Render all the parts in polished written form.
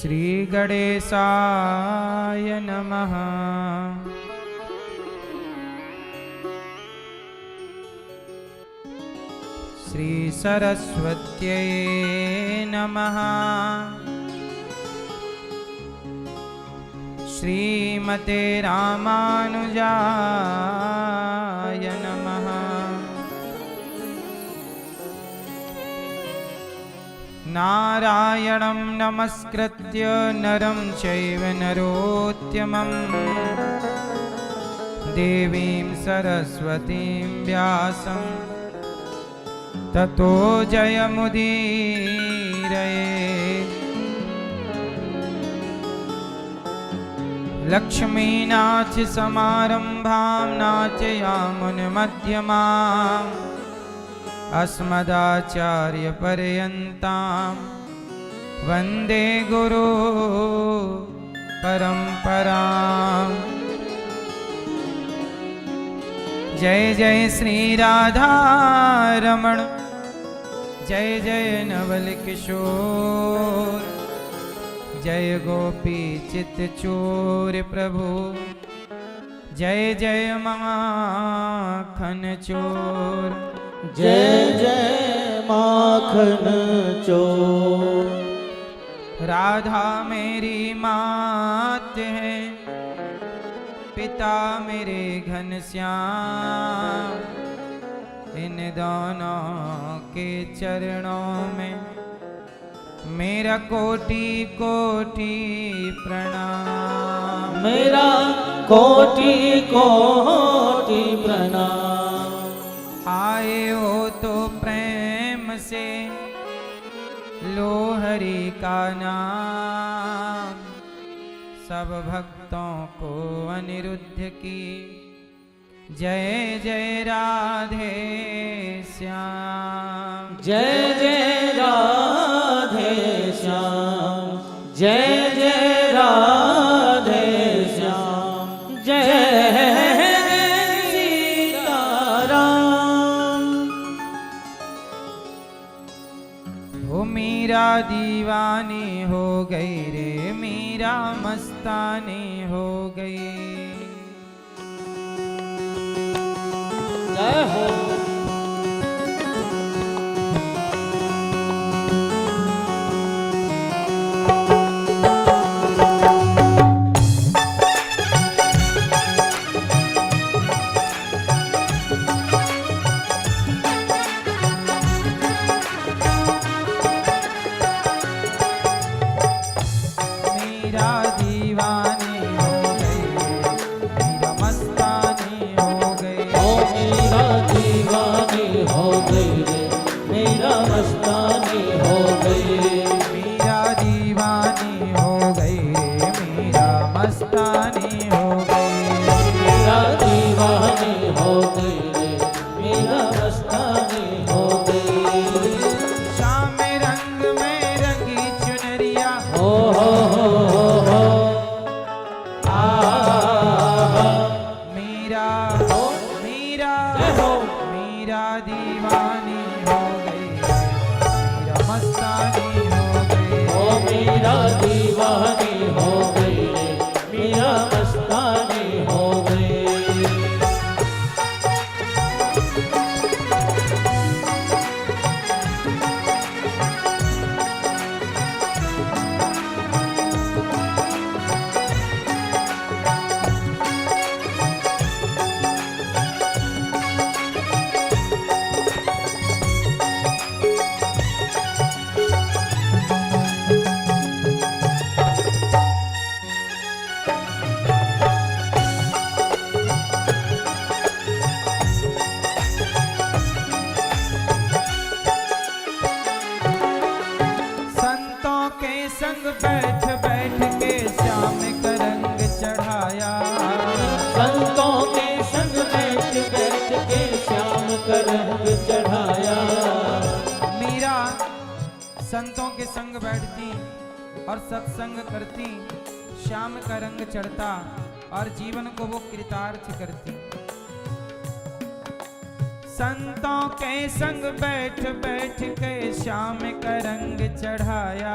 श्री गणेशाय नमः। श्री सरस्वत्यै नमः। श्रीमते रामानुजाय नमः। नारायणं नमस्कृत्य नरं चैव नरोत्तमं देवीं सरस्वतीं व्यासं ततो जयमुदीरये। लक्ष्मीनाथ समारंभां नाट्यामुनमध्यमाम् अस्मदाचार्यपर्यन्तां वन्दे गुरु परम्पराम्। जय जय श्री राधा रमण, जय जय नवल किशोर, जय गोपी चित चोर प्रभु, जय जय माखन चोर। जय जय माखन चोर। राधा मेरी मात है, पिता मेरे घनश्याम, इन दोनों के चरणों में मेरा कोटि कोटि प्रणाम। मेरा कोटि कोटि प्रणाम। आए हो तो प्रेम से लो हरि का नाम, सब भक्तों को अनिरुद्ध की जय जय राधे श्याम। जय जय राधे श्याम, जय जय राधे श्याम, जय सीताराम। हो मीरा दीवानी हो गई रे, मीरा मस्तानी हो गई। जय हो। संतों के संग बैठती और सत्संग करती, श्याम का रंग चढ़ता और जीवन को वो कृतार्थ करती। संतों के संग बैठ बैठ के श्याम का रंग चढ़ाया।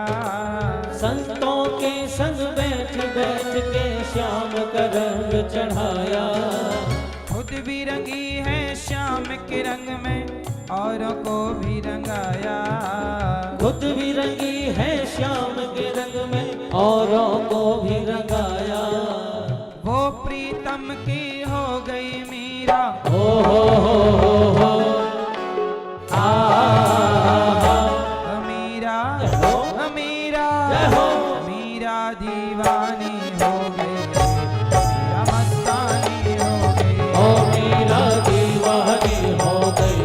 संतों के संग बैठ बैठ के श्याम का रंग चढ़ाया। खुद भी रंगी है श्याम के रंग में औरों को भी रंगाया। खुद भी रंगी है श्याम के रंग में औरों को भी रंगाया। वो प्रीतम की हो गई मीरा। हो मीरा मीरा मीरा दीवानी हो गई, मीरा मस्तानी हो गई। ओ मीरा दीवानी हो गई,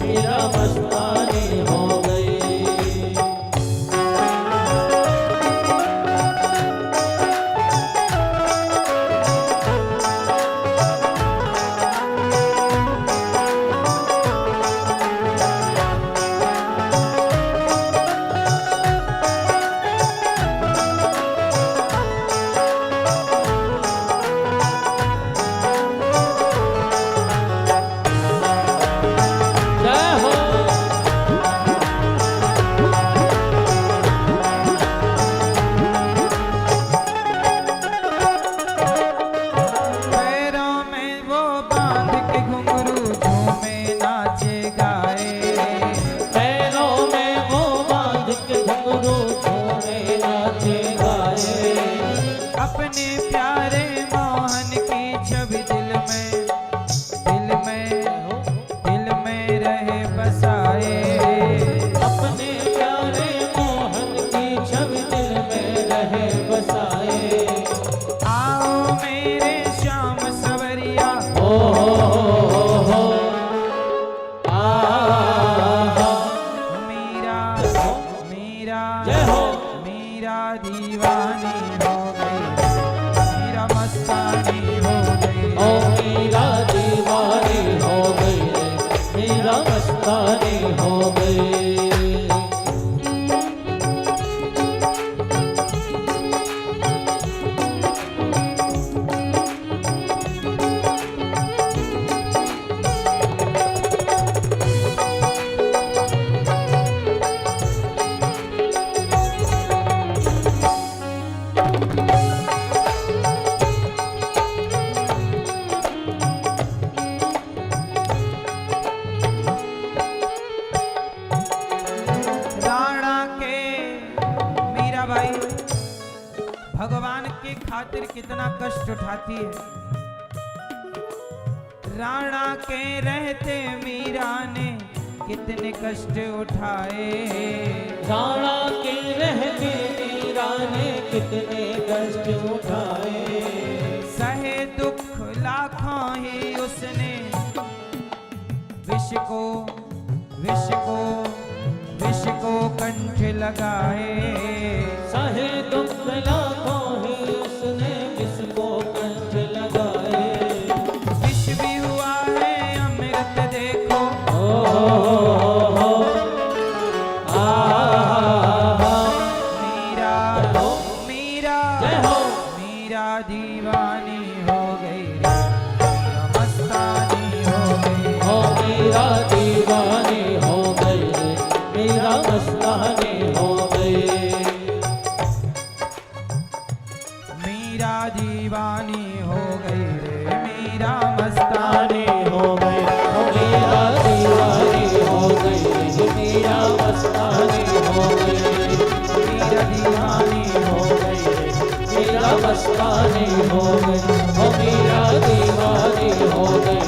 मीरा मस्तानी हो गई। अपने प्यारे मोहन की छवि दिल में रहे बसाए। अपने प्यारे मोहन की छवि दिल में रहे बसाए। आओ मेरे श्याम सवरिया। हो मीरा मीरा जय हो। मीरा दीवानी हो गई, मीरा मस्तानी हो गई। ओ मीरा दीवानी हो गई, मीरा मस्तानी हो गई। भगवान की खातिर कितना कष्ट उठाती है। राणा के रहते मीरा ने कितने कष्ट उठाए। राणा के रहते मीरा ने कितने कष्ट उठाए। सहे दुख लाखों ही उसने विष को कंठ लगाए। सहे दुख लाखों ही उसने विष को कंठ लगाए। विष भी हुआ है अमृत देखो। मीरा मीरा जय हो। मीरा दीवानी हो गई रे, मीरा मस्तानी हो गई। ओ मीरा दीवानी हो गई, मीरा मस्तानी हो गई। मीरा दीवानी हो गई रे, मीरा मस्तानी हो गई। ओ मीरा दीवानी हो गई, मीरा मस्तानी हो गई। मीरा दीवानी हो गई, मीरा मस्तानी हो गई। ओ मीरा दीवानी हो गई,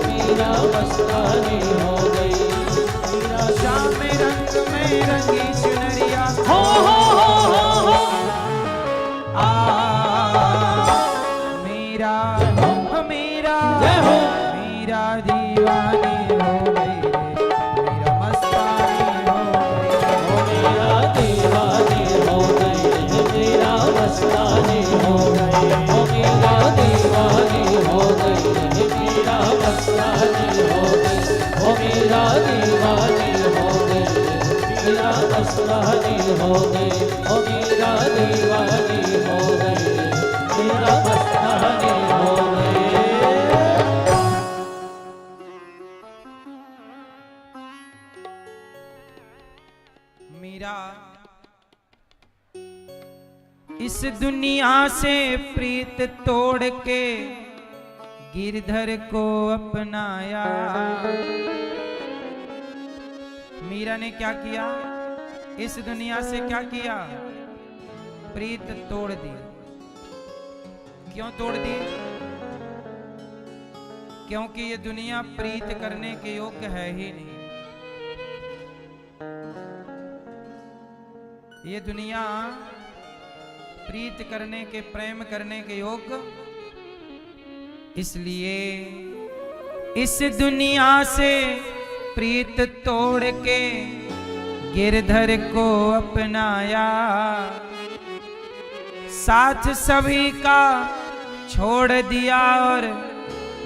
मीरा मस्तानी हो गई। श्याम रंग में रंगी चुनरिया। हो मीरा मीरा जय हो। मीरा दीवानी हो गई रे, मीरा मस्तानी हो गई। ओ मीरा दीवानी हो गई, मीरा मस्तानी हो गई। ओ मीरा दीवानी हो गई, मीरा मस्तानी हो गई। ओ मीरा दीवानी हो गई, मीरा मस्तानी हो गई। ओ मीरा दीवानी हो गई, मीरा मस्तानी हो गई। मीरा इस दुनिया से प्रीत तोड़ के गिरधर को अपनाया। मीरा ने क्या किया? इस दुनिया से क्या किया? प्रीत तोड़ दी। क्यों तोड़ दी? क्योंकि ये दुनिया प्रीत करने के योग्य है ही नहीं। ये दुनिया प्रीत करने के, प्रेम करने के योग्य, इसलिए इस दुनिया से प्रीत तोड़ के गिरधर को अपनाया। साथ सभी का छोड़ दिया और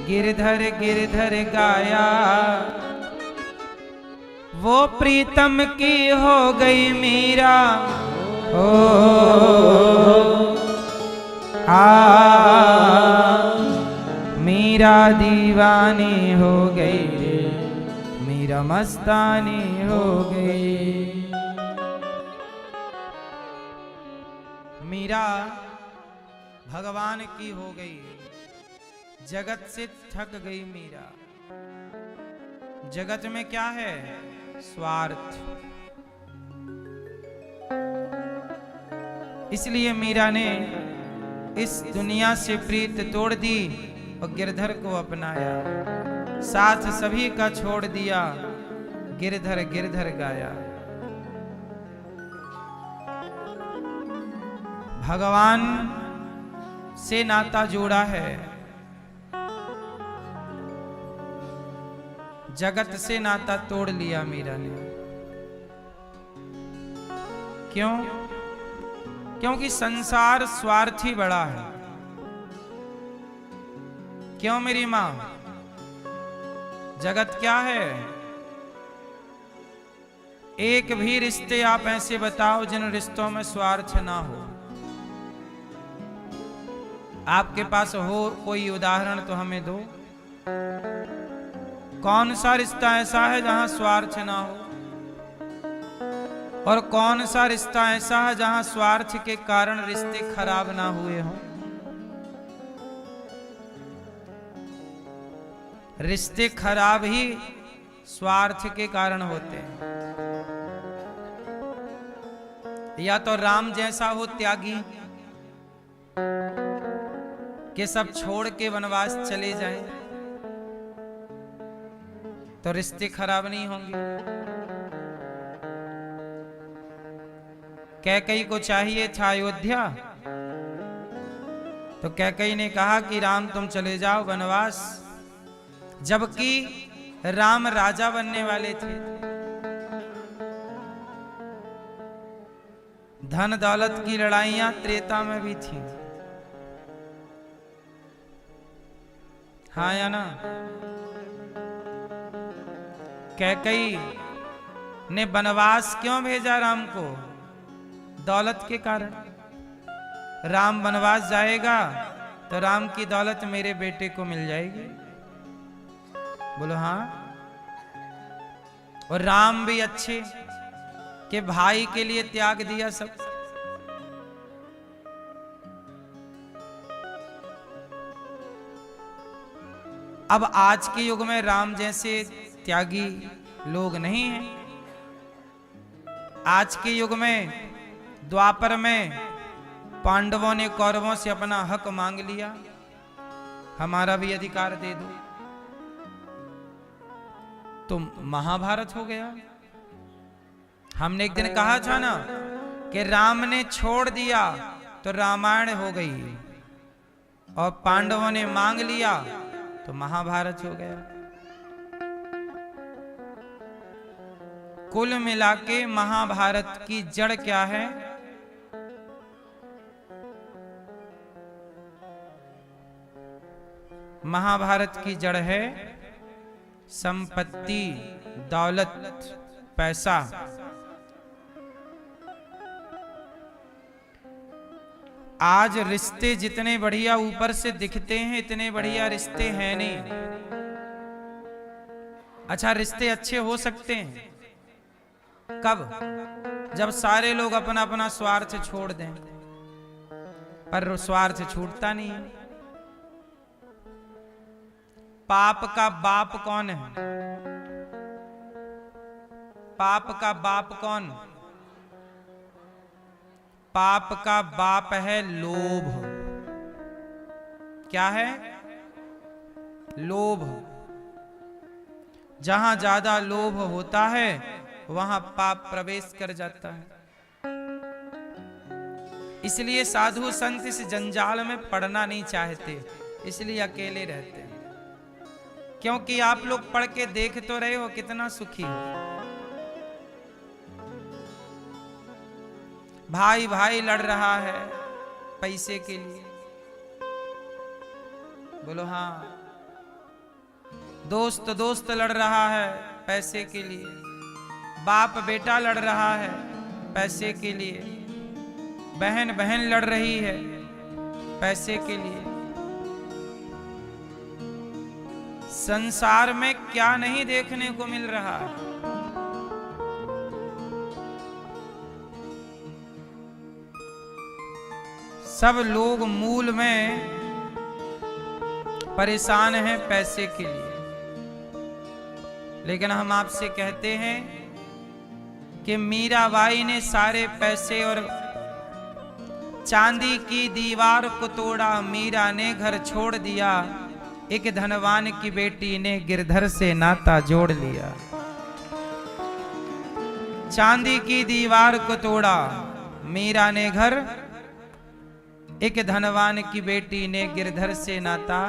गिरधर गिरधर गाया। वो प्रीतम की हो गई मीरा, ओ मीरा दीवानी हो गई रे, मीरा मस्तानी हो गई। मीरा भगवान की हो गई, जगत से थक गई मीरा। जगत में क्या है? स्वार्थ। इसलिए मीरा ने इस दुनिया से प्रीत तोड़ दी और गिरधर को अपनाया। साथ सभी का छोड़ दिया, गिरधर गिरधर गाया। भगवान से नाता जोड़ा है, जगत से नाता तोड़ लिया मीरा ने। क्यों? क्योंकि संसार स्वार्थी बड़ा है। क्यों मेरी मां? जगत क्या है? एक भी रिश्ते आप ऐसे बताओ जिन रिश्तों में स्वार्थ ना हो। आपके पास हो कोई उदाहरण तो हमें दो। कौन सा रिश्ता ऐसा है जहां स्वार्थ ना हो? और कौन सा रिश्ता ऐसा है जहां स्वार्थ के कारण रिश्ते खराब ना हुए हों? रिश्ते खराब ही स्वार्थ के कारण होते हैं। या तो राम जैसा हो त्यागी कि सब छोड़ के वनवास चले जाएं, तो रिश्ते खराब नहीं होंगे। कैकई को चाहिए था अयोध्या, तो कैकई ने कहा कि राम तुम चले जाओ वनवास, जबकि राम राजा बनने वाले थे। धन दौलत की लड़ाइयां त्रेता में भी थी, हाँ या ना? कैकई ने वनवास क्यों भेजा राम को? दौलत के कारण। राम वनवास जाएगा तो राम की दौलत मेरे बेटे को मिल जाएगी। बोलो हाँ। और राम भी अच्छे कि भाई के लिए त्याग दिया सब। अब आज के युग में राम जैसे त्यागी लोग नहीं हैं। आज के युग में, द्वापर में पांडवों ने कौरवों से अपना हक मांग लिया, हमारा भी अधिकार दे दो, तो महाभारत हो गया। हमने एक दिन कहा था ना कि राम ने छोड़ दिया तो रामायण हो गई, और पांडवों ने मांग लिया तो महाभारत हो गया। कुल मिलाके महाभारत की जड़ क्या है? महाभारत की जड़ है संपत्ति, दौलत, पैसा। आज रिश्ते जितने बढ़िया ऊपर से दिखते हैं, इतने बढ़िया रिश्ते हैं नहीं। अच्छा, रिश्ते अच्छे हो सकते हैं, कब? जब सारे लोग अपना अपना स्वार्थ छोड़ दें। पर स्वार्थ छूटता नहीं है। पाप का बाप कौन है? पाप का बाप कौन? पाप का बाप है लोभ। क्या है? लोभ। जहां ज्यादा लोभ होता है वहां पाप प्रवेश कर जाता है। इसलिए साधु संत इस जंजाल में पड़ना नहीं चाहते, इसलिए अकेले रहते हैं। क्योंकि आप लोग पढ़ के देख तो रहे हो कितना सुखी हो। भाई भाई लड़ रहा है पैसे के लिए, बोलो हाँ। दोस्त दोस्त लड़ रहा है पैसे के लिए, बाप बेटा लड़ रहा है पैसे के लिए, बहन बहन लड़ रही है पैसे के लिए। संसार में क्या नहीं देखने को मिल रहा है। सब लोग मूल में परेशान हैं पैसे के लिए। लेकिन हम आपसे कहते हैं कि मीराबाई ने सारे पैसे और चांदी की दीवार को तोड़ा, मीरा ने घर छोड़ दिया, एक धनवान की बेटी ने गिरधर से नाता जोड़ लिया। चांदी की दीवार को तोड़ा मीरा ने घर, एक धनवान की बेटी ने गिरधर से नाता।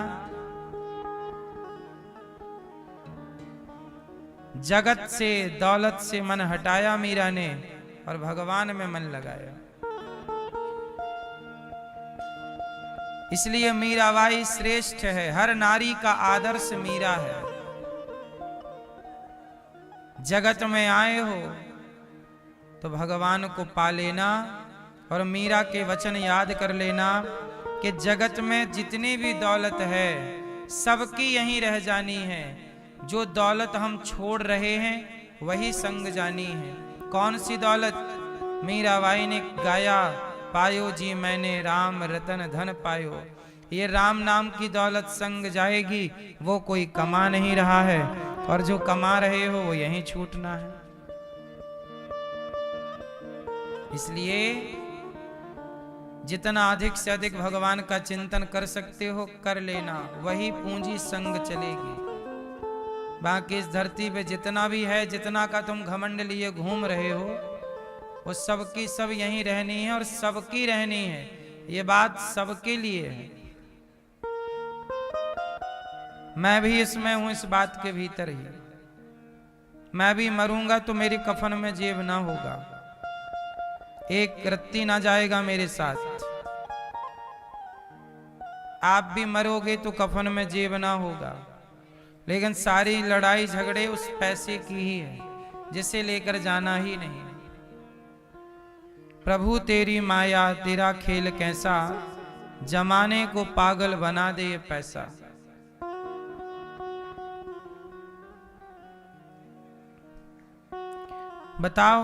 जगत से दौलत से मन हटाया मीरा ने और भगवान में मन लगाया। इसलिए मीराबाई श्रेष्ठ है। हर नारी का आदर्श मीरा है। जगत में आए हो तो भगवान को पा लेना और मीरा के वचन याद कर लेना कि जगत में जितनी भी दौलत है सबकी यहीं रह जानी है। जो दौलत हम छोड़ रहे हैं वही संग जानी है। कौन सी दौलत? मीराबाई ने गाया, पायो जी मैंने राम रतन धन पायो। ये राम नाम की दौलत संग जाएगी, वो कोई कमा नहीं रहा है, और जो कमा रहे हो वो यहीं छूटना है। इसलिए जितना अधिक से अधिक भगवान का चिंतन कर सकते हो कर लेना, वही पूंजी संग चलेगी। बाकी इस धरती पे जितना भी है, जितना का तुम घमंड लिए घूम रहे हो, वो सबकी सब यहीं रहनी है और सबकी रहनी है। ये बात सबके लिए है। मैं भी इसमें हूं, इस बात के भीतर ही। मैं भी मरूंगा तो मेरी कफन में जेब ना होगा, एक रत्ती ना जाएगा मेरे साथ। आप भी मरोगे तो कफन में जेब ना होगा। लेकिन सारी लड़ाई झगड़े उस पैसे की ही है जिसे लेकर जाना ही नहीं। प्रभु तेरी माया तेरा खेल कैसा, जमाने को पागल बना दे ये पैसा। बताओ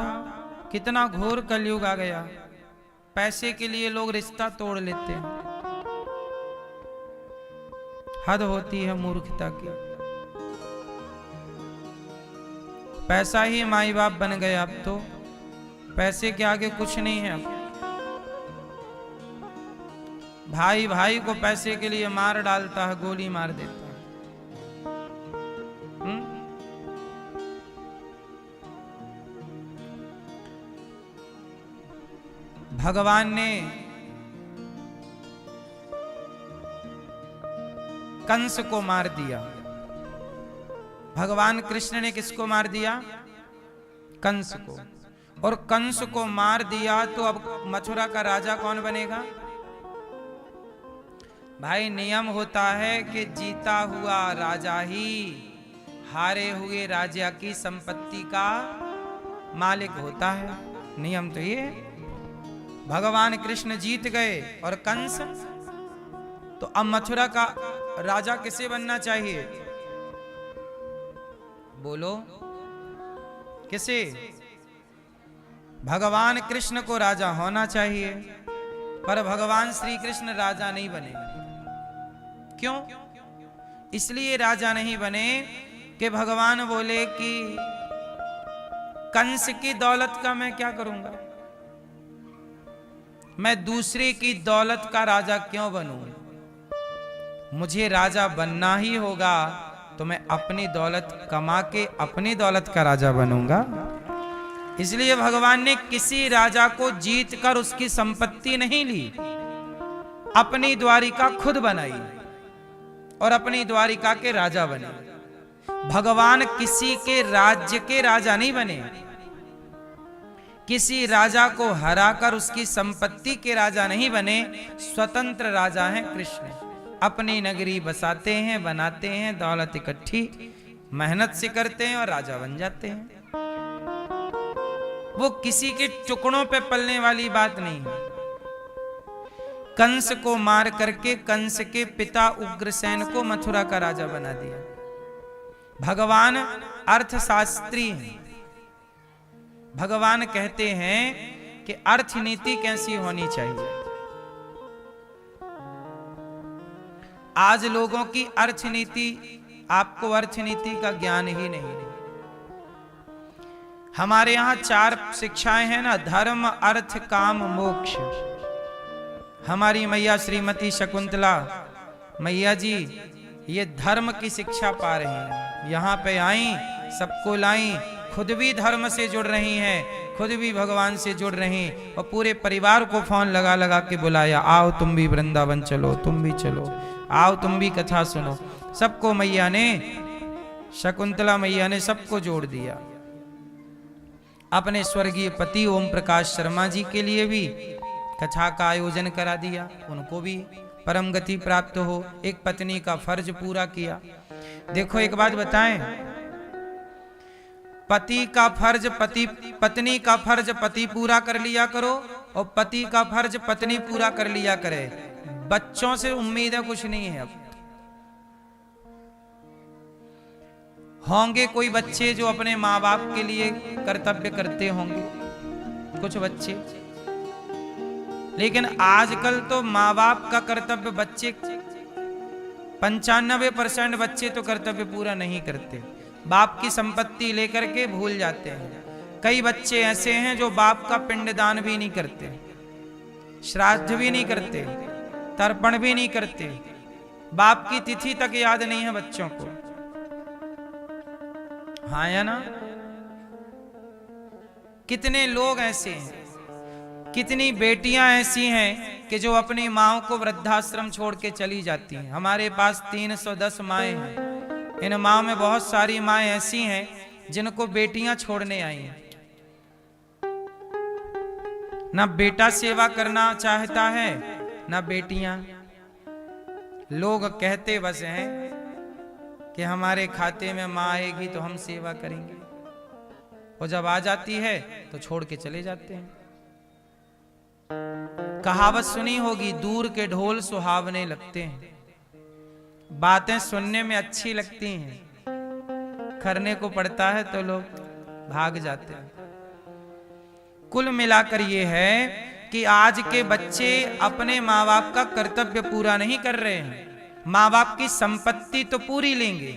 कितना घोर कलयुग आ गया। पैसे के लिए लोग रिश्ता तोड़ लेते हैं। हद होती है मूर्खता की। पैसा ही माई बाप बन गए। अब तो पैसे के आगे कुछ नहीं है। भाई भाई को पैसे के लिए मार डालता है, गोली मार देता है। भगवान ने कंस को मार दिया। भगवान कृष्ण ने किसको मार दिया? कंस को। और कंस को मार दिया तो अब मथुरा का राजा कौन बनेगा? भाई नियम होता है कि जीता हुआ राजा ही हारे हुए राजा की संपत्ति का मालिक होता है। नियम तो ये। भगवान कृष्ण जीत गए और कंस, तो अब मथुरा का राजा किसे बनना चाहिए? बोलो किसे? भगवान कृष्ण को राजा होना चाहिए, पर भगवान श्री कृष्ण राजा नहीं बने। क्यों? इसलिए राजा नहीं बने कि भगवान बोले कि कंस की दौलत का मैं क्या करूंगा, मैं दूसरे की दौलत का राजा क्यों बनूं? मुझे राजा बनना ही होगा तो मैं अपनी दौलत कमा के अपनी दौलत का राजा बनूंगा। इसलिए भगवान ने किसी राजा को जीत कर उसकी संपत्ति नहीं ली, अपनी द्वारिका खुद बनाई और अपनी द्वारिका के राजा बने। भगवान किसी के राज्य के राजा नहीं बने, किसी राजा को हराकर उसकी संपत्ति के राजा नहीं बने। स्वतंत्र राजा हैं कृष्ण, अपनी नगरी बसाते हैं, बनाते हैं, दौलत इकट्ठी मेहनत से करते हैं और राजा बन जाते हैं। वो किसी के टुकड़ों पे पलने वाली बात नहीं है। कंस को मार करके कंस के पिता उग्रसेन को मथुरा का राजा बना दिया। भगवान अर्थशास्त्री हैं। भगवान कहते हैं कि अर्थनीति कैसी होनी चाहिए। आज लोगों की अर्थनीति, आपको अर्थनीति का ज्ञान ही नहीं है। हमारे यहां 4 शिक्षाएं हैं ना, धर्म अर्थ काम मोक्ष। हमारी मैया श्रीमती शकुंतला मैया जी ये धर्म की शिक्षा पा रही हैं। यहाँ पे आई, सबको लाई, खुद भी धर्म से जुड़ रही हैं, खुद भी भगवान से जुड़ रही, और पूरे परिवार को फोन लगा लगा के बुलाया, आओ तुम भी वृंदावन चलो, तुम भी चलो, आओ तुम भी कथा सुनो। सबको मैया ने, शकुंतला मैया ने सबको जोड़ दिया। अपने स्वर्गीय पति ओम प्रकाश शर्मा जी के लिए भी कथा का आयोजन करा दिया, उनको भी परम गति प्राप्त हो। एक पत्नी का फर्ज पूरा किया। देखो एक बात बताएं, पति का फर्ज पत्नी का फर्ज पति पूरा कर लिया करो, और पति का फर्ज पत्नी पूरा कर लिया करे। बच्चों से उम्मीद है कुछ नहीं है। अब होंगे कोई बच्चे जो अपने माँ बाप के लिए कर्तव्य करते होंगे, कुछ बच्चे, लेकिन आजकल तो माँ बाप का कर्तव्य बच्चे 95% बच्चे तो कर्तव्य पूरा नहीं करते। बाप की संपत्ति लेकर के भूल जाते हैं। कई बच्चे ऐसे हैं जो बाप का पिंडदान भी नहीं करते, श्राद्ध भी नहीं करते, तर्पण भी नहीं करते, बाप की तिथि तक याद नहीं है बच्चों को। हाँ या ना? कितने लोग ऐसे हैं, कितनी बेटियां ऐसी हैं कि जो अपनी माओ को वृद्धाश्रम छोड़ के चली जाती हैं। हमारे पास 310 माएँ हैं। इन माँ में बहुत सारी माएँ ऐसी हैं जिनको बेटियां छोड़ने आई हैं। ना बेटा सेवा करना चाहता है, ना बेटियां। लोग कहते बस हैं कि हमारे खाते में माँ आएगी तो हम सेवा करेंगे, और जब आ जाती है तो छोड़ के चले जाते हैं। कहावत सुनी होगी, दूर के ढोल सुहावने लगते हैं। बातें सुनने में अच्छी लगती हैं, करने को पड़ता है तो लोग भाग जाते हैं। कुल मिलाकर ये है कि आज के बच्चे अपने माँ बाप का कर्तव्य पूरा नहीं कर रहे हैं। माँ बाप की संपत्ति तो पूरी लेंगे,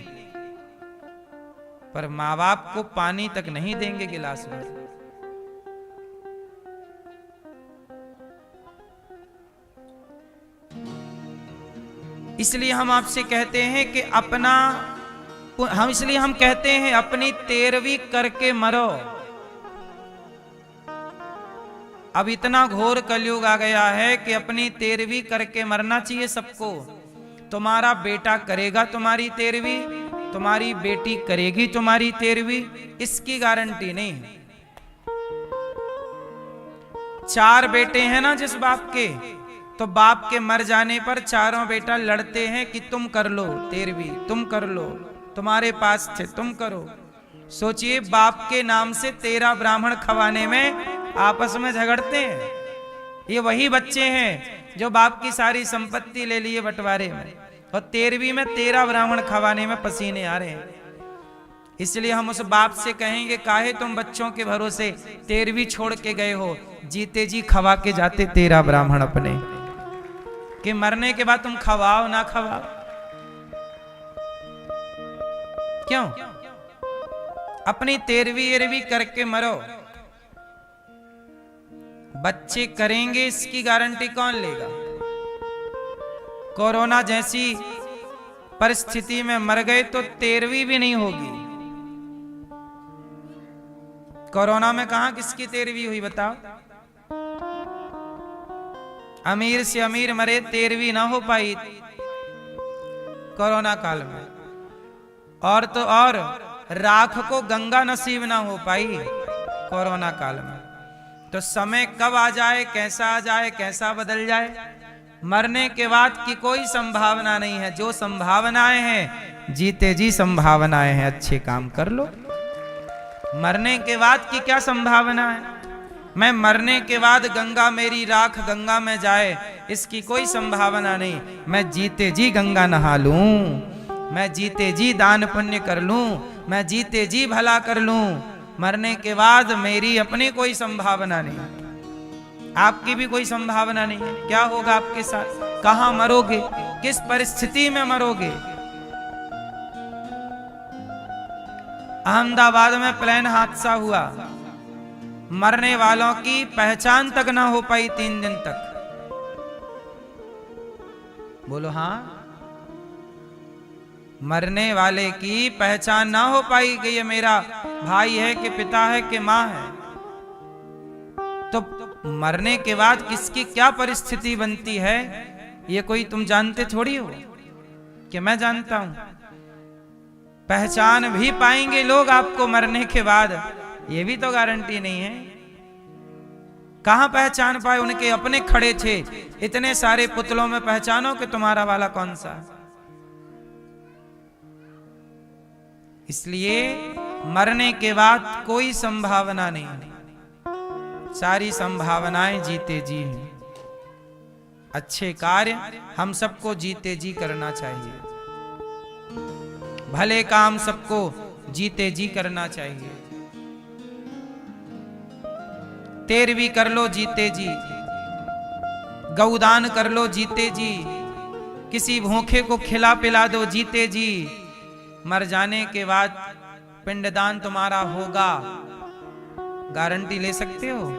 पर माँ बाप को पानी तक नहीं देंगे गिलास भर। इसलिए हम आपसे कहते हैं कि इसलिए हम कहते हैं अपनी 13वीं करके मरो। अब इतना घोर कलयुग आ गया है कि अपनी 13वीं करके मरना चाहिए सबको। तुम्हारा बेटा करेगा तुम्हारी 13वीं, तुम्हारी बेटी करेगी तुम्हारी 13वीं, इसकी गारंटी नहीं है। 4 बेटे हैं ना जिस बाप के, तो बाप के मर जाने पर चारों बेटा लड़ते हैं कि तुम कर लो 13वीं, तुम कर लो, तुम्हारे पास थे तुम करो। सोचिए, बाप के नाम से 13 ब्राह्मण खवाने में आपस में झगड़ते हैं। ये वही बच्चे हैं जो बाप की सारी संपत्ति ले लिए बंटवारे में, और 13वीं में 13 ब्राह्मण खवाने में पसीने आ रहे हैं। इसलिए हम उस बाप से कहेंगे, काहे तुम बच्चों के भरोसे 13वीं छोड़ के गए हो, जीते जी खवा के जाते तेरा ब्राह्मण अपने, कि मरने के बाद तुम खवाओ ना खवाओ। क्यों? अपनी 13वीं करके मरो। बच्चे करेंगे इसकी गारंटी कौन लेगा? कोरोना जैसी परिस्थिति में मर गए तो 13वीं भी नहीं होगी। कोरोना में कहां किसकी 13वीं हुई बताओ? अमीर से अमीर मरे, 13वीं ना हो पाई कोरोना काल में। और तो और राख को गंगा नसीब ना हो पाई कोरोना काल में। तो समय कब आ जाए, कैसा आ जाए, कैसा बदल जाए, मरने के बाद की कोई संभावना नहीं है। जो संभावनाएं हैं जीते जी संभावनाएं हैं, अच्छे काम कर लो। मरने के बाद की क्या संभावना है? मैं मरने के बाद गंगा मेरी राख गंगा में जाए, इसकी कोई संभावना नहीं। मैं जीते जी गंगा नहा लूं, मैं जीते जी दान पुण्य कर लूं, मैं जीते जी भला कर लूं। मरने के बाद मेरी अपनी कोई संभावना नहीं, आपकी भी कोई संभावना नहीं है। क्या होगा आपके साथ? कहां मरोगे? किस परिस्थिति में मरोगे? अहमदाबाद में प्लेन हादसा हुआ, मरने वालों की पहचान तक ना हो पाई 3 दिन तक। बोलो हाँ। मरने वाले की पहचान ना हो पाई कि ये मेरा भाई है कि पिता है कि मां है। तो मरने के बाद किसकी क्या परिस्थिति बनती है, ये कोई तुम जानते थोड़ी हो कि मैं जानता हूं। पहचान भी पाएंगे लोग आपको मरने के बाद, ये भी तो गारंटी नहीं है। कहां पहचान पाए? उनके अपने खड़े थे, इतने सारे पुतलों में पहचानो कि तुम्हारा वाला कौन सा। इसलिए मरने के बाद कोई संभावना नहीं, सारी संभावनाएं जीते जी हैं। अच्छे कार्य हम सबको जीते जी करना चाहिए, भले काम सबको जीते जी करना चाहिए। 13वीं कर लो जीते जी, गौदान कर लो जीते जी, किसी भूखे को खिला पिला दो जीते जी। मर जाने के बाद पिंडदान तुम्हारा होगा, गारंटी ले सकते हो।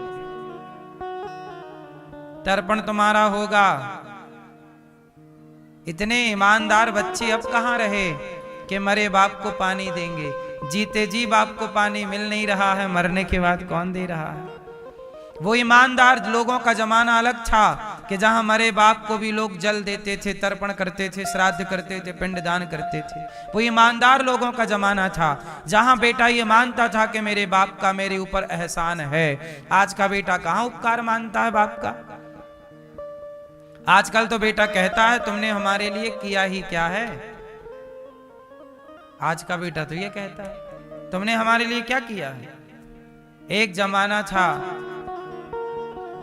तर्पण तुम्हारा होगा। इतने ईमानदार बच्चे अब कहां रहे कि मरे बाप को पानी देंगे। जीते जी बाप को पानी मिल नहीं रहा है, मरने के बाद कौन दे रहा है? वो ईमानदार लोगों का जमाना अलग था कि जहां मरे बाप को भी लोग जल देते थे, तर्पण करते थे, श्राद्ध करते थे, पिंडदान करते थे। वो ईमानदार लोगों का जमाना था, जहां बेटा ये मानता था कि मेरे बाप का मेरे ऊपर एहसान है। आज का बेटा कहां उपकार मानता है बाप का? आजकल तो बेटा कहता है तुमने हमारे लिए किया ही क्या है। आज का बेटा तो ये कहता है तुमने हमारे लिए क्या किया है। एक जमाना था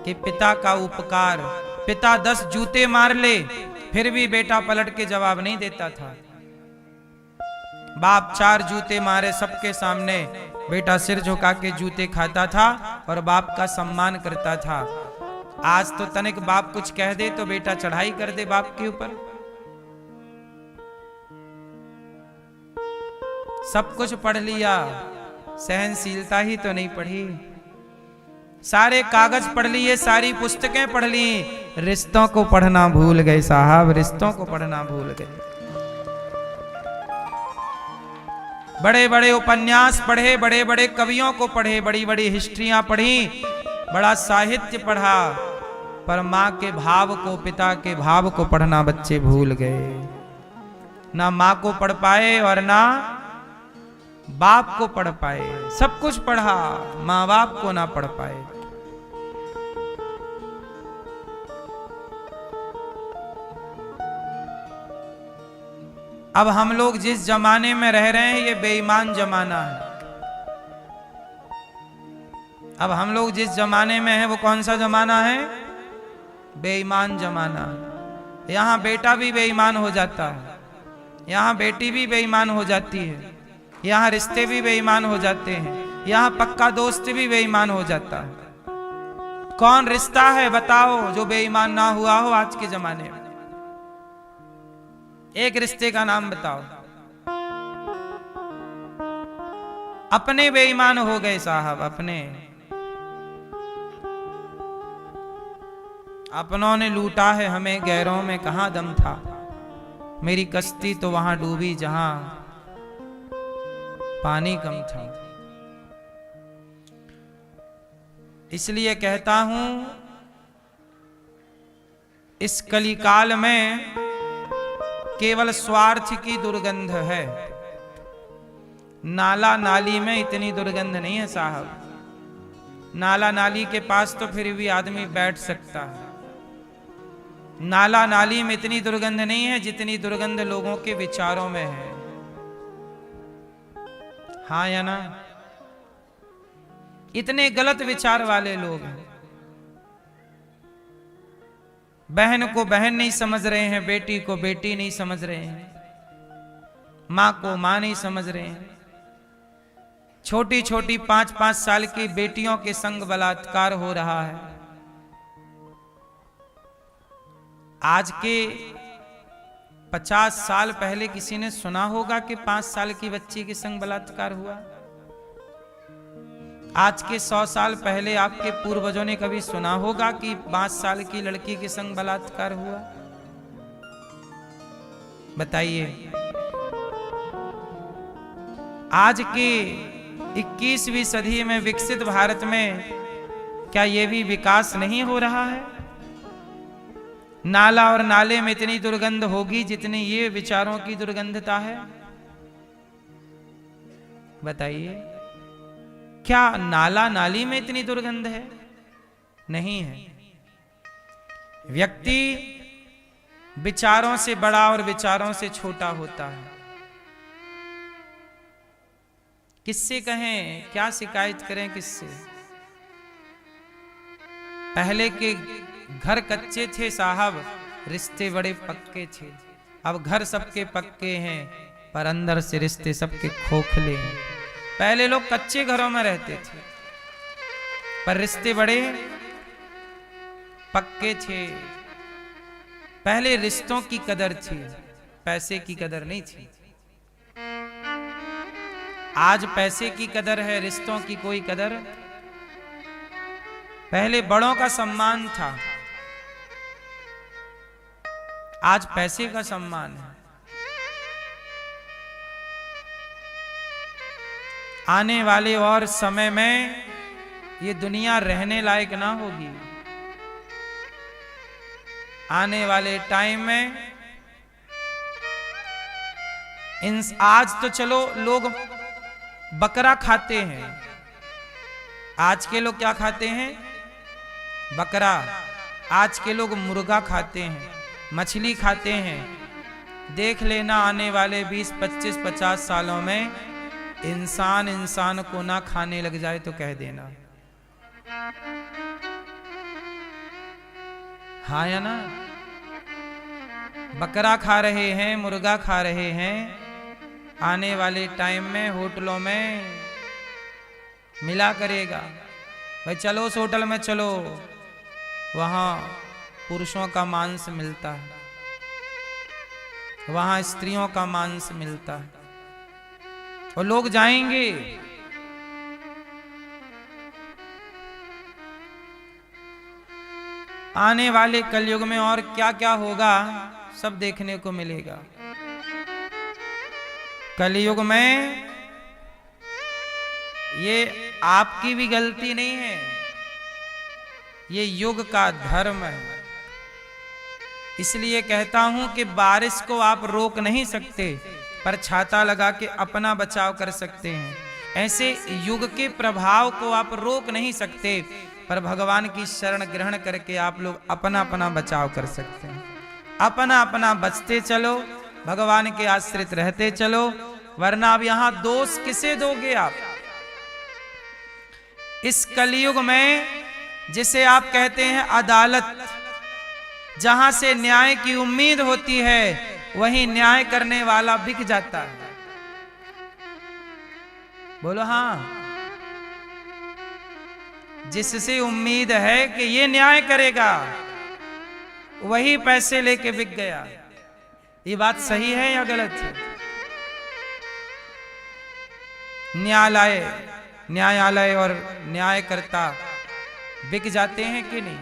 कि पिता का उपकार, पिता 10 जूते मार ले फिर भी बेटा पलट के जवाब नहीं देता था। बाप 4 जूते मारे सबके सामने, बेटा सिर झुका के जूते खाता था और बाप का सम्मान करता था। आज तो तनिक बाप कुछ कह दे तो बेटा चढ़ाई कर दे बाप के ऊपर। सब कुछ पढ़ लिया, सहनशीलता ही तो नहीं पढ़ी। सारे कागज पढ़ लिए, सारी पुस्तकें पढ़ ली, रिश्तों को पढ़ना भूल गए साहब, रिश्तों को पढ़ना भूल गए। बड़े बड़े उपन्यास पढ़े, बड़े बड़े कवियों को पढ़े, बड़ी बड़ी हिस्ट्रियां पढ़ी, बड़ा साहित्य पढ़ा, पर मां के भाव को, पिता के भाव को पढ़ना बच्चे भूल गए। ना मां को पढ़ पाए और ना बाप को पढ़ पाए। सब कुछ पढ़ा, मां बाप को ना पढ़ पाए। अब हम लोग जिस जमाने में रह रहे हैं ये बेईमान जमाना है। अब हम लोग जिस जमाने में हैं वो कौन सा जमाना है? बेईमान जमाना। यहां बेटा भी बेईमान हो जाता है, यहां बेटी भी बेईमान हो जाती है। यहाँ रिश्ते भी बेईमान हो जाते हैं, यहाँ पक्का दोस्त भी बेईमान हो जाता है। कौन रिश्ता है बताओ जो बेईमान ना हुआ हो आज के जमाने में? एक रिश्ते का नाम बताओ। अपने बेईमान हो गए साहब, अपनों ने लूटा है हमें, गैरों में कहां दम था। मेरी कश्ती तो वहां डूबी जहां पानी कम था। इसलिए कहता हूं इस कलिकाल में केवल स्वार्थ की दुर्गंध है, नाला नाली में इतनी दुर्गंध नहीं है साहब। नाला नाली के पास तो फिर भी आदमी बैठ सकता है, नाला नाली में इतनी दुर्गंध नहीं है जितनी दुर्गंध लोगों के विचारों में है। हाँ या ना? इतने गलत विचार वाले लोग हैं। बहन को बहन नहीं समझ रहे हैं, बेटी को बेटी नहीं समझ रहे हैं, मां को मां नहीं समझ रहे हैं। छोटी छोटी 5-5 साल की बेटियों के संग बलात्कार हो रहा है। आज के 50 साल पहले किसी ने सुना होगा कि 5 साल की बच्ची के संग बलात्कार हुआ? आज के 100 साल पहले आपके पूर्वजों ने कभी सुना होगा कि 5 साल की लड़की के संग बलात्कार हुआ? बताइए। आज के 21वीं सदी में विकसित भारत में क्या यह भी विकास नहीं हो रहा है? नाला और नाले में इतनी दुर्गंध होगी जितनी ये विचारों की दुर्गंधता है? बताइए, क्या नाला नाली में इतनी दुर्गंध है? नहीं है। व्यक्ति विचारों से बड़ा और विचारों से छोटा होता है। किससे कहें, क्या शिकायत करें किससे? पहले के घर कच्चे थे साहब, रिश्ते बड़े पक्के थे। अब घर सबके पक्के हैं पर अंदर से रिश्ते सबके खोखले हैं। पहले लोग कच्चे घरों में रहते थे पर रिश्ते बड़े पक्के थे। पहले रिश्तों की कदर थी, पैसे की कदर नहीं थी। आज पैसे की कदर है, रिश्तों की कोई कदर। पहले बड़ों का सम्मान था, आज पैसे का सम्मान है। आने वाले और समय में ये दुनिया रहने लायक ना होगी। आने वाले टाइम में आज तो चलो लोग बकरा खाते हैं। आज के लोग क्या खाते हैं? बकरा। आज के लोग मुर्गा खाते हैं, मछली खाते हैं। देख लेना आने वाले 20, 25, 50 सालों में इंसान इंसान को ना खाने लग जाए तो कह देना। हाँ या ना? बकरा खा रहे हैं, मुर्गा खा रहे हैं। आने वाले टाइम में होटलों में मिला करेगा। भाई चलो उस होटल में चलो, वहां पुरुषों का मांस मिलता है, वहां स्त्रियों का मांस मिलता है और लोग जाएंगे। आने वाले कलयुग में और क्या क्या होगा सब देखने को मिलेगा। कलयुग में ये आपकी भी गलती नहीं है, ये युग का धर्म है। इसलिए कहता हूं कि बारिश को आप रोक नहीं सकते पर छाता लगा के अपना बचाव कर सकते हैं। ऐसे युग के प्रभाव को आप रोक नहीं सकते पर भगवान की शरण ग्रहण करके आप लोग अपना अपना बचाव कर सकते हैं। अपना अपना बचते चलो, भगवान के आश्रित रहते चलो, वरना अब यहां दोष किसे दोगे आप? इस कलयुग में जिसे आप कहते हैं अदालत, जहां से न्याय की उम्मीद होती है वहीं न्याय करने वाला बिक जाता है। बोलो हाँ। जिससे उम्मीद है कि ये न्याय करेगा, वही पैसे लेके बिक गया। ये बात सही है या गलत है? न्यायालय और न्यायकर्ता बिक जाते हैं कि नहीं?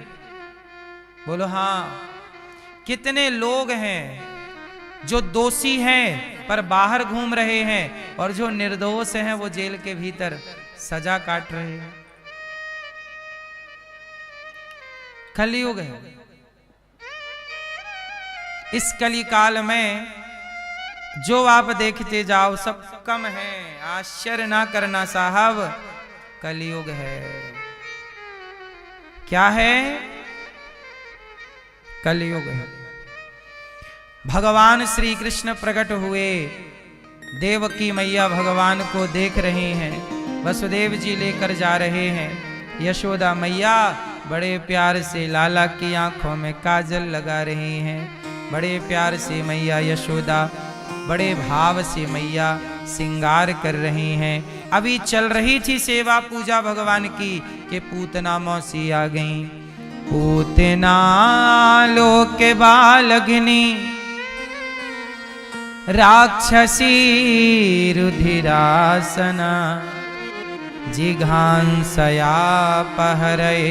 बोलो हाँ। कितने लोग हैं जो दोषी हैं पर बाहर घूम रहे हैं, और जो निर्दोष हैं वो जेल के भीतर सजा काट रहे हैं। कलयुग है। इस कली काल में जो आप देखते जाओ सब कम है। आश्चर्य ना करना साहब, कलयुग है। क्या है? कलयुग है। भगवान श्री कृष्ण प्रकट हुए, देवकी मैया भगवान को देख रहे हैं, वसुदेव जी लेकर जा रहे हैं। यशोदा मैया बड़े प्यार से लाला की आंखों में काजल लगा रही हैं। बड़े प्यार से मैया यशोदा बड़े भाव से मैया श्रृंगार कर रही हैं। अभी चल रही थी सेवा पूजा भगवान की कि पूतना मौसी आ गई। पूतना लोक बालग्नि राक्षसी रुधिरासना जिघांसया पहरे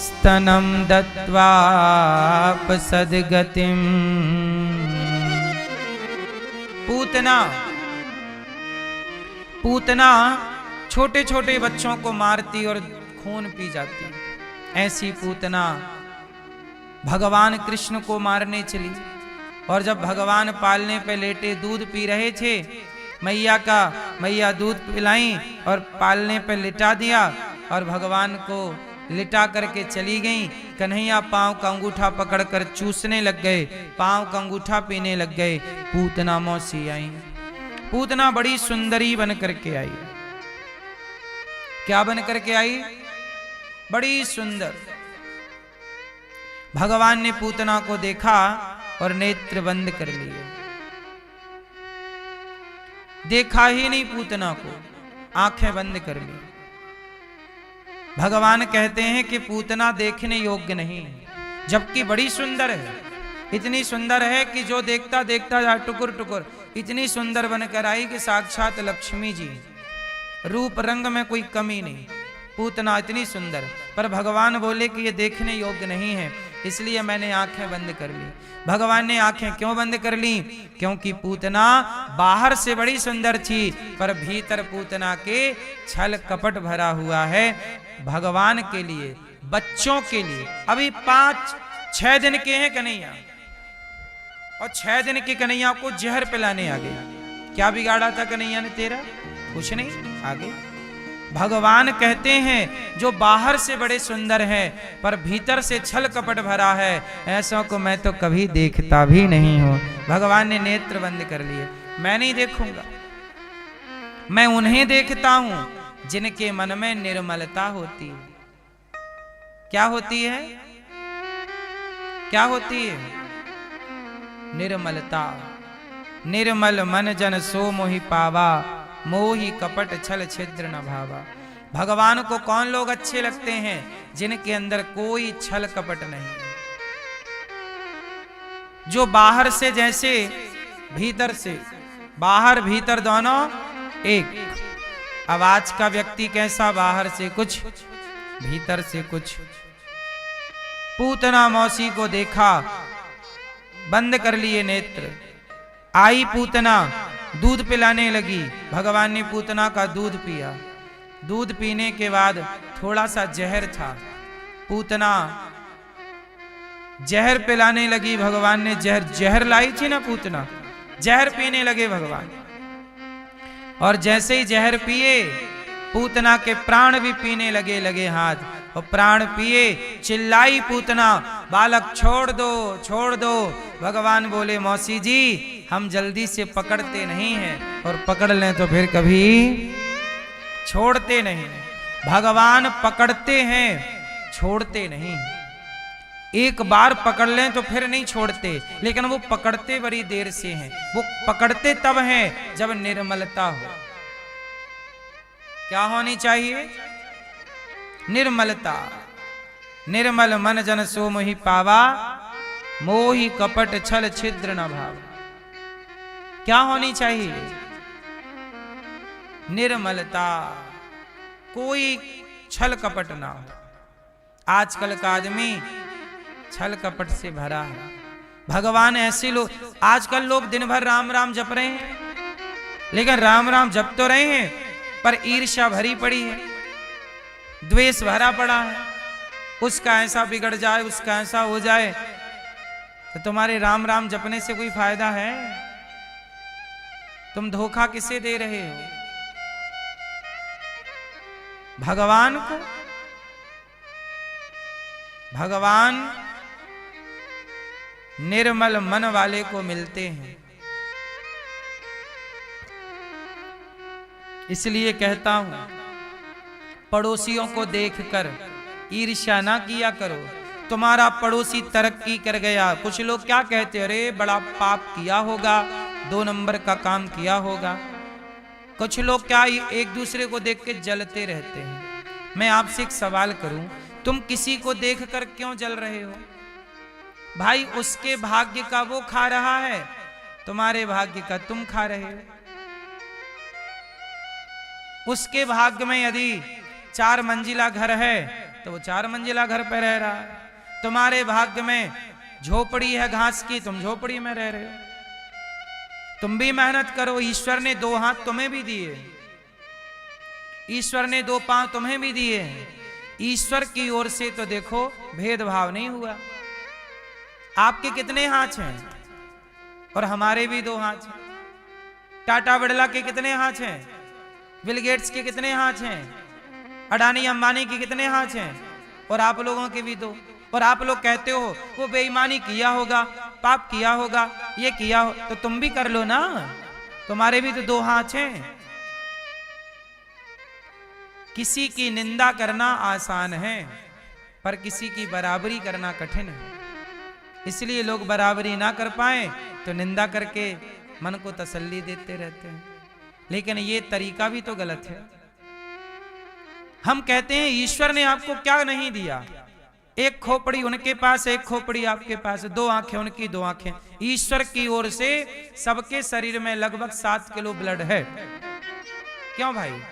स्तनम दत्वाप सद्गतिम। पूतना छोटे छोटे बच्चों को मारती और खून पी जाती। ऐसी पूतना भगवान कृष्ण को मारने चली। और जब भगवान पालने पे लेटे दूध पी रहे थे, मैया दूध पिलाई और पालने पे लिटा दिया और भगवान को लिटा करके चली गई। कन्हैया पांव का अंगूठा पकड़कर चूसने लग गए, पांव का अंगूठा पीने लग गए। पूतना मौसी आई। पूतना बड़ी सुंदरी बन करके आई। क्या बन करके आई? बड़ी सुंदर। भगवान ने पूतना को देखा और नेत्र बंद कर लिए। देखा ही नहीं पूतना को, आंखें बंद कर ली। भगवान कहते हैं कि पूतना देखने योग्य नहीं है, जबकि बड़ी सुंदर है। इतनी सुंदर है कि जो देखता देखता जा टुकुर टुकुर। इतनी सुंदर बनकर आई कि साक्षात लक्ष्मी जी। रूप रंग में कोई कमी नहीं। पूतना इतनी सुंदर, पर भगवान बोले कि ये देखने योग्य नहीं है, इसलिए मैंने आंखें बंद कर ली। भगवान ने आंखें क्यों बंद कर ली? क्योंकि पूतना बाहर से बड़ी सुंदर थी, पर भीतर पूतना के छल कपट भरा हुआ है। भगवान के लिए, बच्चों के लिए। अभी 5-6 दिन के हैं कन्हैया, और 6 दिन के कन्हैया को जहर पिलाने आ गए। क्या बिगाड़ा था कन्हैया ने तेरा? कुछ नहीं, आगे। भगवान कहते हैं जो बाहर से बड़े सुंदर हैं पर भीतर से छल कपट भरा है, ऐसों को मैं तो कभी देखता भी नहीं हूं। भगवान ने नेत्र बंद कर लिए। मैं नहीं देखूंगा, मैं उन्हें देखता हूं जिनके मन में निर्मलता होती है। क्या होती है? क्या होती है? निर्मलता। निर्मल मन जन सो मोहि पावा, मोहि कपट छल छिद्र न भावा। भगवान को कौन लोग अच्छे लगते हैं? जिनके अंदर कोई छल कपट नहीं, जो बाहर से जैसे भीतर से। बाहर भीतर दोनों एक। आवाज का व्यक्ति कैसा? बाहर से कुछ, भीतर से कुछ। पूतना मौसी को देखा, बंद कर लिए नेत्र। आई पूतना, दूध पिलाने लगी। भगवान ने पूतना का दूध पिया। दूध पीने के बाद थोड़ा सा जहर था। पूतना जहर पिलाने लगी। भगवान ने जहर लाई थी ना पूतना, जहर पीने लगे भगवान। और जैसे ही जहर पिए, पूतना के प्राण भी पीने लगे हाथ। और प्राण पिए, चिल्लाई पूतना, बालक छोड़ दो, छोड़ दो। भगवान बोले मौसी जी, हम जल्दी से पकड़ते नहीं हैं, और पकड़ लें तो फिर कभी छोड़ते नहीं। भगवान पकड़ते हैं, छोड़ते नहीं। एक बार पकड़ लें तो फिर नहीं छोड़ते, लेकिन वो पकड़ते बड़ी देर से हैं। वो पकड़ते तब हैं जब निर्मलता हो। क्या होनी चाहिए? निर्मलता। निर्मल मन जन सो मोहि पावा, मोहि कपट छल छिद्र न भाव। क्या होनी चाहिए? निर्मलता, कोई छल कपट ना हो। आजकल का आदमी छल कपट से भरा है। भगवान ऐसे लोग, आजकल लोग दिन भर राम राम जप रहे हैं, लेकिन राम राम जप तो रहे हैं पर ईर्ष्या भरी पड़ी है, द्वेष भरा पड़ा है। उसका ऐसा बिगड़ जाए, उसका ऐसा हो जाए, तो तुम्हारे राम राम जपने से कोई फायदा है? तुम धोखा किसे दे रहे हो? भगवान को। भगवान निर्मल मन वाले को मिलते हैं। इसलिए कहता हूं, पड़ोसियों को देखकर ईर्ष्या ना किया करो। तुम्हारा पड़ोसी तरक्की कर गया, कुछ लोग क्या कहते हैं, अरे बड़ा पाप किया होगा, 2 नंबर का काम किया होगा। कुछ लोग क्या एक दूसरे को देख के जलते रहते हैं। मैं आपसे एक सवाल करूं, तुम किसी को देखकर क्यों जल रहे हो? भाई उसके भाग्य का वो खा रहा है, तुम्हारे भाग्य का तुम खा रहे हो। उसके भाग्य में यदि 4 मंजिला घर है तो वो 4 मंजिला घर पर रह रहा है। तुम्हारे भाग्य में झोपड़ी है घास की, तुम झोपड़ी में रह रहे हो। तुम भी मेहनत करो। ईश्वर ने 2 हाथ तुम्हें भी दिए, ईश्वर ने 2 पांव तुम्हें भी दिए हैं। ईश्वर की ओर से तो देखो भेदभाव नहीं हुआ। आपके कितने हाथ हैं और हमारे भी 2 हाथ हैं। टाटा बिड़ला के कितने हाथ हैं, बिल गेट्स के कितने हाथ हैं, अडानी अंबानी के कितने हाथ हैं, और आप लोगों के भी 2। और आप लोग कहते हो वो बेईमानी किया होगा, पाप किया होगा, ये किया हो, तो तुम भी कर लो ना, तुम्हारे भी तो 2 हाथ हैं। किसी की निंदा करना आसान है पर किसी की बराबरी करना कठिन है। इसलिए लोग बराबरी ना कर पाए तो निंदा करके मन को तसल्ली देते रहते हैं, लेकिन ये तरीका भी तो गलत है। हम कहते हैं ईश्वर ने आपको क्या नहीं दिया, 1 खोपड़ी उनके पास, 1 खोपड़ी आपके पास, 2 आंखें उनकी, 2 आंखें। ईश्वर की ओर से सबके शरीर में लगभग 7 किलो ब्लड है। क्यों भाई?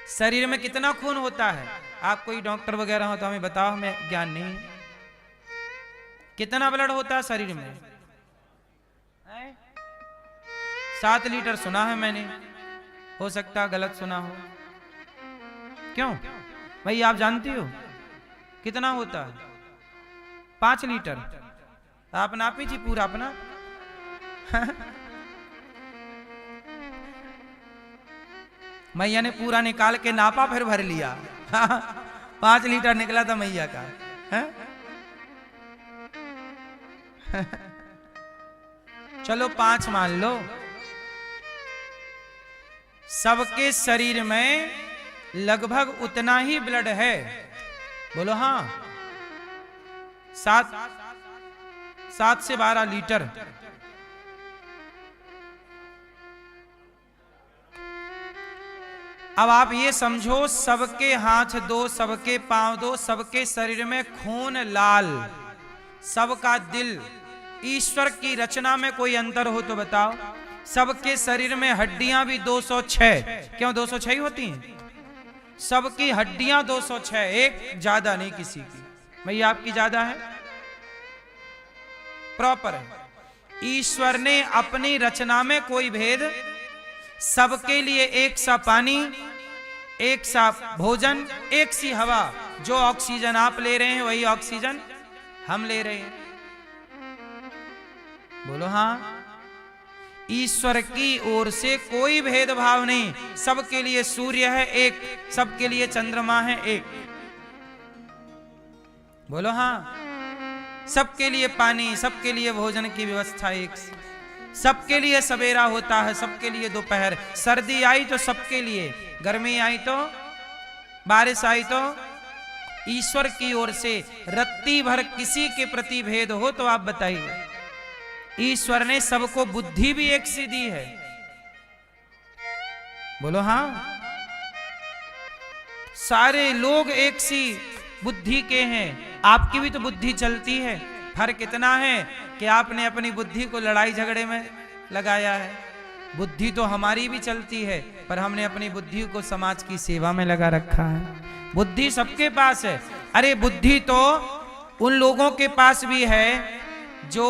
शरीर में कितना खून होता है? आप कोई डॉक्टर वगैरह हो तो हमें बताओ, हमें ज्ञान नहीं। कितना ब्लड होता है शरीर में? 7 लीटर सुना है मैंने, हो सकता गलत सुना हो। क्यों भाई, आप जानती हो कितना होता है? 5 लीटर। आप नापी थी पूरा अपना? मैया ने पूरा निकाल के नापा, फिर भर लिया। 5 लीटर निकला था मैया का। चलो 5 मान लो। सबके शरीर में लगभग उतना ही ब्लड है। बोलो हाँ। 7 से 12 लीटर। अब आप ये समझो, सबके हाथ 2, सबके पांव 2, सबके शरीर में खून लाल, सबका दिल। ईश्वर की रचना में कोई अंतर हो तो बताओ। सबके शरीर में हड्डियां भी 206। क्यों 206 ही होती हैं? सबकी हड्डियां 206, एक ज्यादा नहीं किसी की। भैया आपकी ज्यादा है? प्रॉपर है। ईश्वर ने अपनी रचना में कोई भेद, सबके लिए एक सा पानी, एक सा भोजन, एक सी हवा। जो ऑक्सीजन आप ले रहे हैं वही ऑक्सीजन हम ले रहे हैं। बोलो हाँ। ईश्वर की ओर से कोई भेदभाव नहीं। सबके लिए सूर्य है एक, सबके लिए चंद्रमा है एक। बोलो हाँ। सबके लिए पानी, सबके लिए भोजन की व्यवस्था एक। सबके लिए सवेरा होता है, सबके लिए दोपहर। सर्दी आई तो सबके लिए, गर्मी आई तो, बारिश आई तो। ईश्वर की ओर से रत्ती भर किसी के प्रति भेद हो तो आप बताइए। ईश्वर ने सबको बुद्धि भी एक सी दी है। बोलो हाँ। सारे लोग एक सी बुद्धि के हैं। आपकी भी तो बुद्धि चलती है, फर्क इतना है कि आपने अपनी बुद्धि को लड़ाई झगड़े में लगाया है। बुद्धि तो हमारी भी चलती है, पर हमने अपनी बुद्धि को समाज की सेवा में लगा रखा है। बुद्धि सबके पास है। अरे बुद्धि तो उन लोगों के पास भी है जो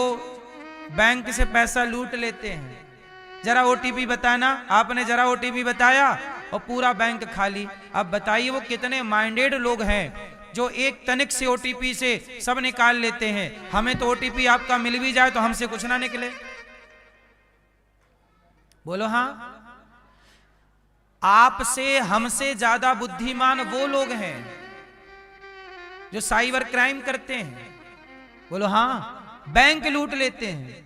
बैंक से पैसा लूट लेते हैं। जरा ओटीपी बताना, आपने जरा ओटीपी बताया और पूरा बैंक खाली। अब बताइए वो कितने माइंडेड लोग हैं जो एक तनिक से ओटीपी से सब निकाल लेते हैं। हमें तो ओटीपी आपका मिल भी जाए तो हमसे कुछ ना निकले। बोलो हाँ। आपसे हमसे ज्यादा बुद्धिमान वो लोग हैं जो साइबर क्राइम करते हैं। बोलो हाँ। बैंक लूट लेते हैं,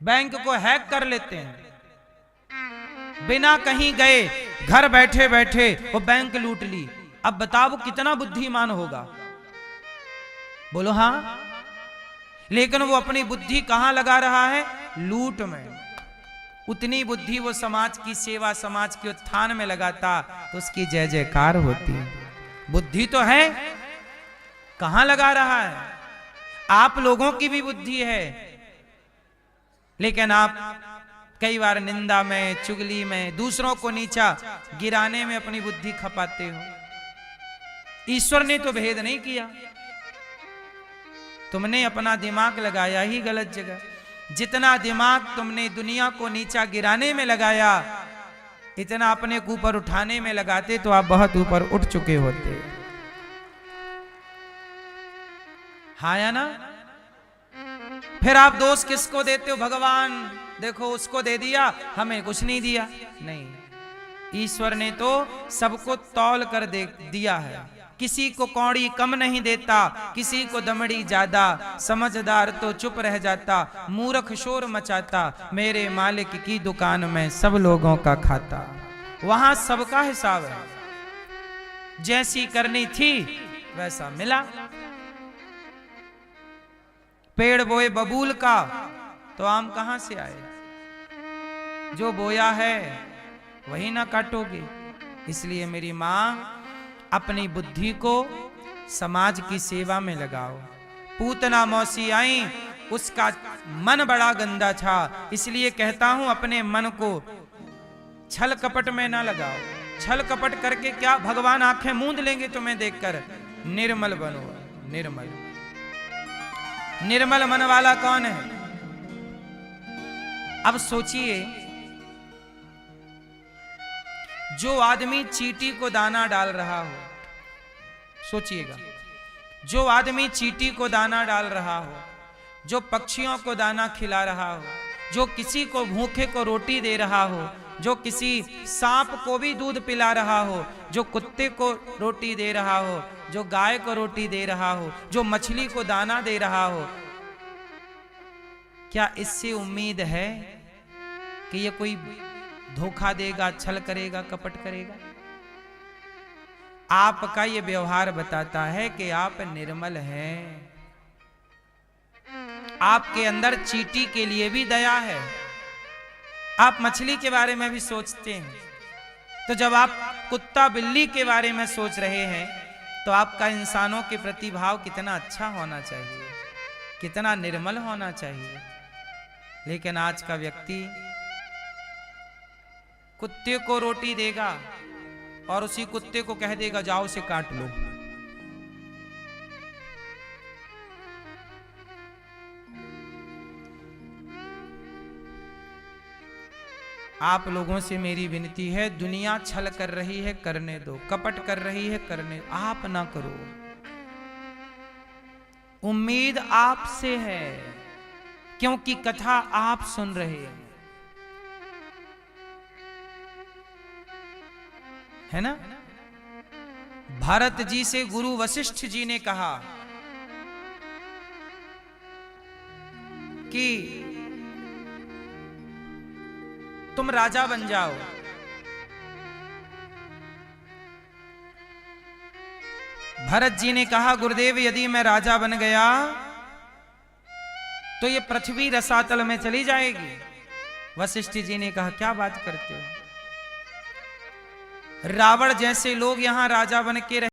बैंक को हैक कर लेते हैं, बिना कहीं गए घर बैठे बैठे वो बैंक लूट ली। अब बताओ वो कितना बुद्धिमान होगा। बोलो हाँ। लेकिन वो अपनी बुद्धि कहां लगा रहा है? लूट में। उतनी बुद्धि वो समाज की सेवा, समाज के उत्थान में लगाता तो उसकी जय जयकार होती। बुद्धि तो है, कहां लगा रहा है? आप लोगों की भी बुद्धि है, लेकिन आप कई बार निंदा में, चुगली में, दूसरों को नीचा गिराने में अपनी बुद्धि खपाते हो। ईश्वर ने तो भेद नहीं किया, तुमने अपना दिमाग लगाया ही गलत जगह। जितना दिमाग तुमने दुनिया को नीचा गिराने में लगाया, इतना अपने को ऊपर उठाने में लगाते तो आप बहुत ऊपर उठ चुके होते। हाँ या ना? फिर आप दोष किसको देते हो? भगवान देखो उसको दे दिया, हमें कुछ नहीं दिया। नहीं, ईश्वर ने तो सबको तौल कर दे दिया है। किसी को कौड़ी कम नहीं देता, किसी को दमड़ी ज्यादा। समझदार तो चुप रह जाता, मूर्ख शोर मचाता। मेरे मालिक की दुकान में सब लोगों का खाता। वहां सबका हिसाब है, जैसी करनी थी वैसा मिला। पेड़ बोए बबूल का तो आम कहां से आए? जो बोया है वही ना काटोगे। इसलिए मेरी मां, अपनी बुद्धि को समाज की सेवा में लगाओ। पूतना मौसी आई, उसका मन बड़ा गंदा था, इसलिए कहता हूं अपने मन को छल कपट में ना लगाओ। छल कपट करके क्या भगवान आंखें मूंद लेंगे तुम्हें देखकर? निर्मल बनो। निर्मल, निर्मल मन वाला कौन है? अब सोचिए, जो आदमी चींटी को दाना डाल रहा हो, सोचिएगा, जो आदमी चींटी को दाना डाल रहा हो, जो पक्षियों को दाना खिला रहा हो, जो किसी को भूखे को रोटी दे रहा हो, जो किसी सांप को भी दूध पिला रहा हो, जो कुत्ते को रोटी दे रहा हो, जो गाय को रोटी दे रहा हो, जो मछली को दाना दे रहा हो, क्या इससे उम्मीद है कि ये कोई धोखा देगा, छल करेगा, कपट करेगा? आपका ये व्यवहार बताता है कि आप निर्मल हैं। आपके अंदर चींटी के लिए भी दया है। आप मछली के बारे में भी सोचते हैं, तो जब आप कुत्ता बिल्ली के बारे में सोच रहे हैं तो आपका इंसानों के प्रति भाव कितना अच्छा होना चाहिए, कितना निर्मल होना चाहिए। लेकिन आज का व्यक्ति कुत्ते को रोटी देगा और उसी कुत्ते को कह देगा जाओ से काट लो। आप लोगों से मेरी विनती है, दुनिया छल कर रही है, करने दो। कपट कर रही है, करने दो। आप ना करो। उम्मीद आपसे है, क्योंकि कथा आप सुन रहे हैं, है ना? भरत जी से गुरु वशिष्ठ जी ने कहा कि तुम राजा बन जाओ। भरत जी ने कहा गुरुदेव यदि मैं राजा बन गया तो ये पृथ्वी रसातल में चली जाएगी। वशिष्ठ जी ने कहा क्या बात करते हो, रावण जैसे लोग यहाँ राजा बन के रहे।